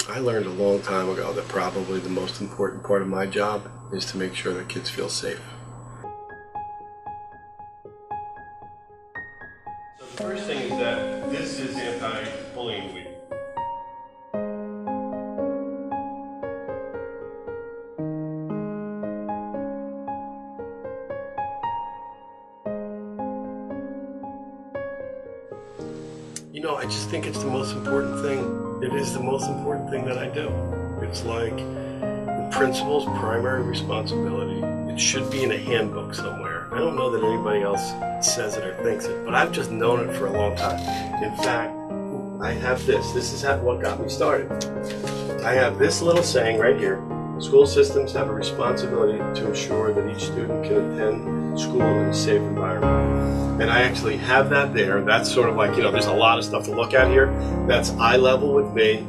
I learned a long time ago that probably the most important part of my job is to make sure that kids feel safe. So the first thing is that this is Anti-Bullying Week. You know, I just think it's the most important thing. It is the most important thing that I do. It's like the principal's primary responsibility. It should be in a handbook somewhere. I don't know that anybody else says it or thinks it, but I've just known it for a long time. In fact, I have this. This is what got me started. I have this little saying right here. School systems have a responsibility to ensure that each student can attend school in a safe environment. And I actually have that there. That's sort of like, you know, there's a lot of stuff to look at here. That's eye level with me.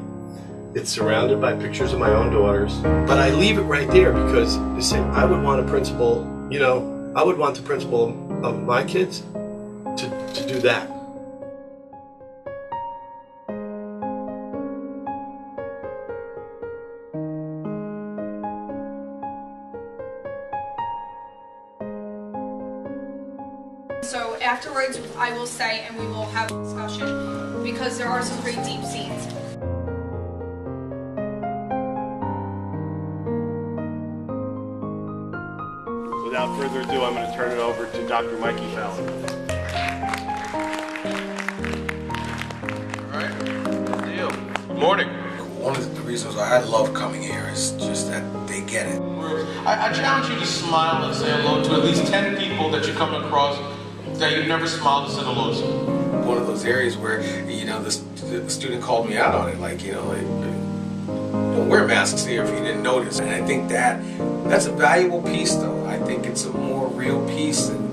It's surrounded by pictures of my own daughters. But I leave it right there because you say, I would want a principal, you know, I would want the principal of my kids to do that. So afterwards, I will say, and we will have a discussion, because there are some pretty deep scenes. Without further ado, I'm going to turn it over to Dr. Mikey Fallon. All right, good deal. Good morning. One of the reasons why I love coming here is just that they get it. I challenge you to smile and say hello to at least 10 people that you come across that you've never smiled and said hello to. One of those areas where, you know, the student called me out on it, like, you know, like, don't wear masks here if you didn't notice. And I think that's a valuable piece, though. I think it's a more real piece, and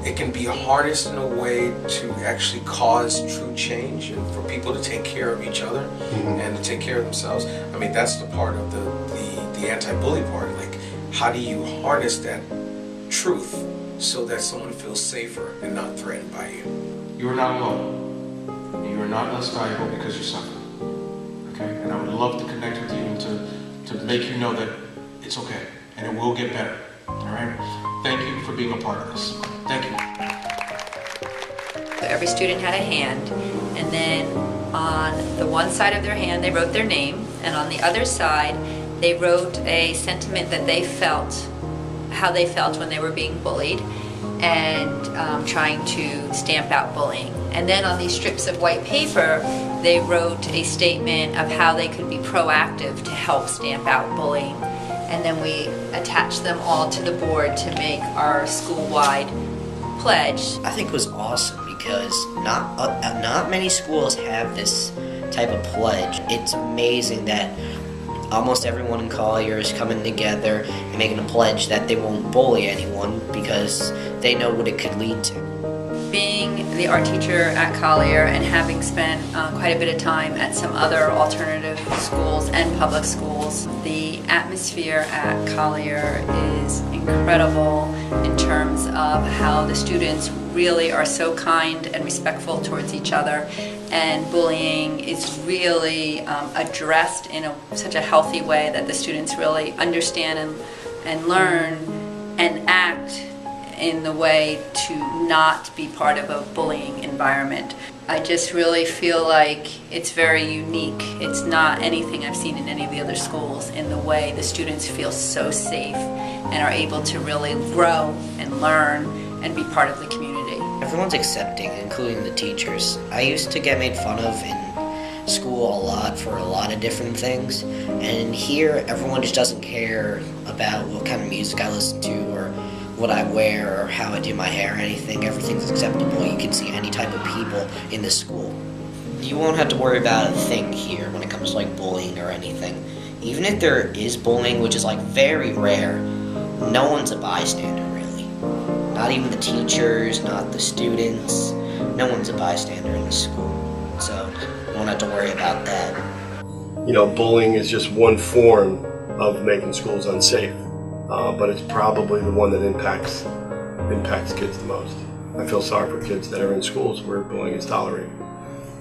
it can be hardest in a way to actually cause true change and for people to take care of each other and to take care of themselves. I mean, that's the part of the anti-bully part. Like, how do you harness that truth so that someone feels safer and not threatened by you? You are not alone. You are not less valuable because you suffer. Okay? And I would love to connect with you and to make you know that it's okay and it will get better. All right? Thank you for being a part of this. Thank you. So every student had a hand, and then on the one side of their hand they wrote their name, and on the other side they wrote a sentiment that they felt, how they felt when they were being bullied, and trying to stamp out bullying. And then on these strips of white paper, they wrote a statement of how they could be proactive to help stamp out bullying. And then we attached them all to the board to make our school-wide pledge. I think it was awesome because not many schools have this type of pledge. It's amazing that almost everyone in Collier is coming together and making a pledge that they won't bully anyone because they know what it could lead to. Being the art teacher at Collier and having spent quite a bit of time at some other alternative schools and public schools, the atmosphere at Collier is incredible in terms of how the students really are so kind and respectful towards each other, and bullying is really addressed in such a healthy way that the students really understand and learn and act in the way to not be part of a bullying environment. I just really feel like it's very unique. It's not anything I've seen in any of the other schools in the way the students feel so safe and are able to really grow and learn and be part of the community. Everyone's accepting, including the teachers. I used to get made fun of in school a lot for a lot of different things, and here everyone just doesn't care about what kind of music I listen to or what I wear or how I do my hair or anything. Everything's acceptable. You can see any type of people in the school. You won't have to worry about a thing here when it comes to like bullying or anything. Even if there is bullying, which is like very rare, no one's a bystander really. Not even the teachers, not the students. No one's a bystander in the school. So you won't have to worry about that. You know, bullying is just one form of making schools unsafe. But it's probably the one that impacts kids the most. I feel sorry for kids that are in schools where bullying is tolerated.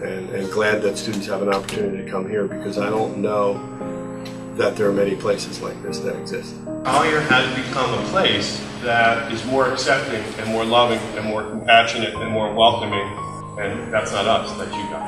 and glad that students have an opportunity to come here, because I don't know that there are many places like this that exist. Collier has become a place that is more accepting and more loving and more compassionate and more welcoming, and that's not us, that's you guys.